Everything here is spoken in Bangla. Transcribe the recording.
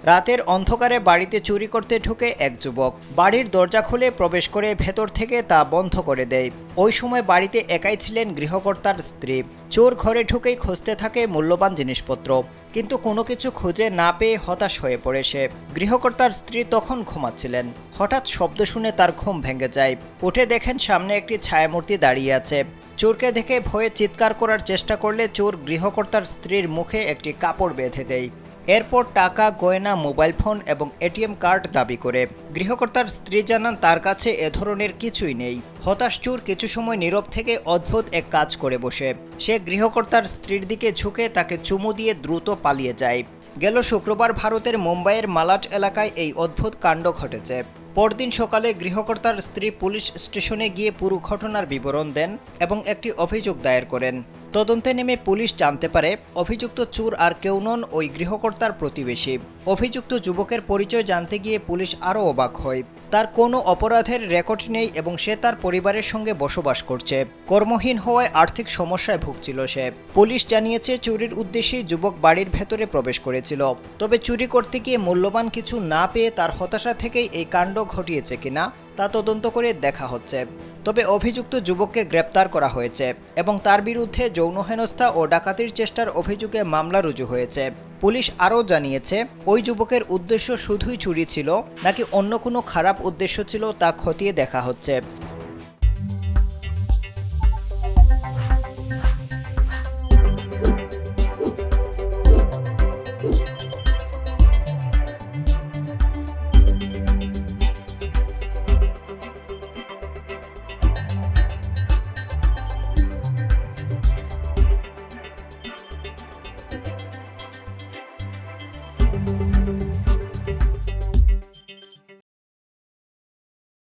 রাতের অন্ধকারে বাড়িতে চুরি করতে ঢুকে এক যুবক বাড়ির দরজা খুলে প্রবেশ করে ভেতর থেকে তা বন্ধ করে দেয়। ওই সময় বাড়িতে একাই ছিলেন গৃহকর্তার স্ত্রী। চোর ঘরে ঢুকেই খুঁজতে থাকে মূল্যবান জিনিসপত্র, কিন্তু কোনো কিছু খুঁজে না পেয়ে হতাশ হয়ে পড়ে সে। গৃহকর্তার স্ত্রী তখন ঘুমাচ্ছিলেন। হঠাৎ শব্দ শুনে তার ঘুম ভেঙে যায়। উঠে দেখেন সামনে একটি ছায়ামূর্তি দাঁড়িয়ে আছে। চোরকে দেখে ভয়ে চিৎকার করার চেষ্টা করলে চোর গৃহকর্তার স্ত্রীর মুখে একটি কাপড় বেঁধে দেয়। এরপর টাকা, গয়না, মোবাইল ফোন এবং এটিএম কার্ড দাবি করে। গৃহকর্তার স্ত্রী জানান তার কাছে এ ধরনের কিছুই নেই। হতাশ চোর কিছু সময় নীরব থেকে অদ্ভুত এক কাজ করে বসে। সে গৃহকর্তার স্ত্রীর দিকে ঝুঁকে তাকে চুমু দিয়ে দ্রুত পালিয়ে যায়। গেল শুক্রবার ভারতের মুম্বাইয়ের মালাড এলাকায় এই অদ্ভুত কাণ্ড ঘটেছে। পরদিন সকালে গৃহকর্তার স্ত্রী পুলিশ স্টেশনে গিয়ে পুরো ঘটনার বিবরণ দেন এবং একটি অভিযোগ দায়ের করেন। তদন্তে নেমে পুলিশ জানতে পারে অভিযুক্ত চোর আর কেউ নন, ওই গৃহকর্তার প্রতিবেশী। অভিযুক্ত যুবকের পরিচয় জানতে গিয়ে পুলিশ আরও অবাক হয়। তার কোনো অপরাধের রেকর্ড নেই এবং সে তার পরিবারের সঙ্গে বসবাস করছে। কর্মহীন হওয়ায় আর্থিক সমস্যায় ভুগছিল সে। পুলিশ জানিয়েছে চুরির উদ্দেশ্যেই যুবক বাড়ির ভেতরে প্রবেশ করেছিল। তবে চুরি করতে গিয়ে মূল্যবান কিছু না পেয়ে তার হতাশা থেকেই এই কাণ্ড ঘটিয়েছে কিনা তা তদন্ত করে দেখা হচ্ছে। তবে অভিযুক্ত যুবককে গ্রেপ্তার করা হয়েছে এবং তার বিরুদ্ধে যৌন হেনস্থা ও ডাকাতির চেষ্টার অভিযোগে মামলা রুজু হয়েছে। পুলিশ আরও জানিয়েছে ওই যুবকের উদ্দেশ্য শুধুই চুরি ছিল নাকি অন্য কোনো খারাপ উদ্দেশ্য ছিল তা খতিয়ে দেখা হচ্ছে।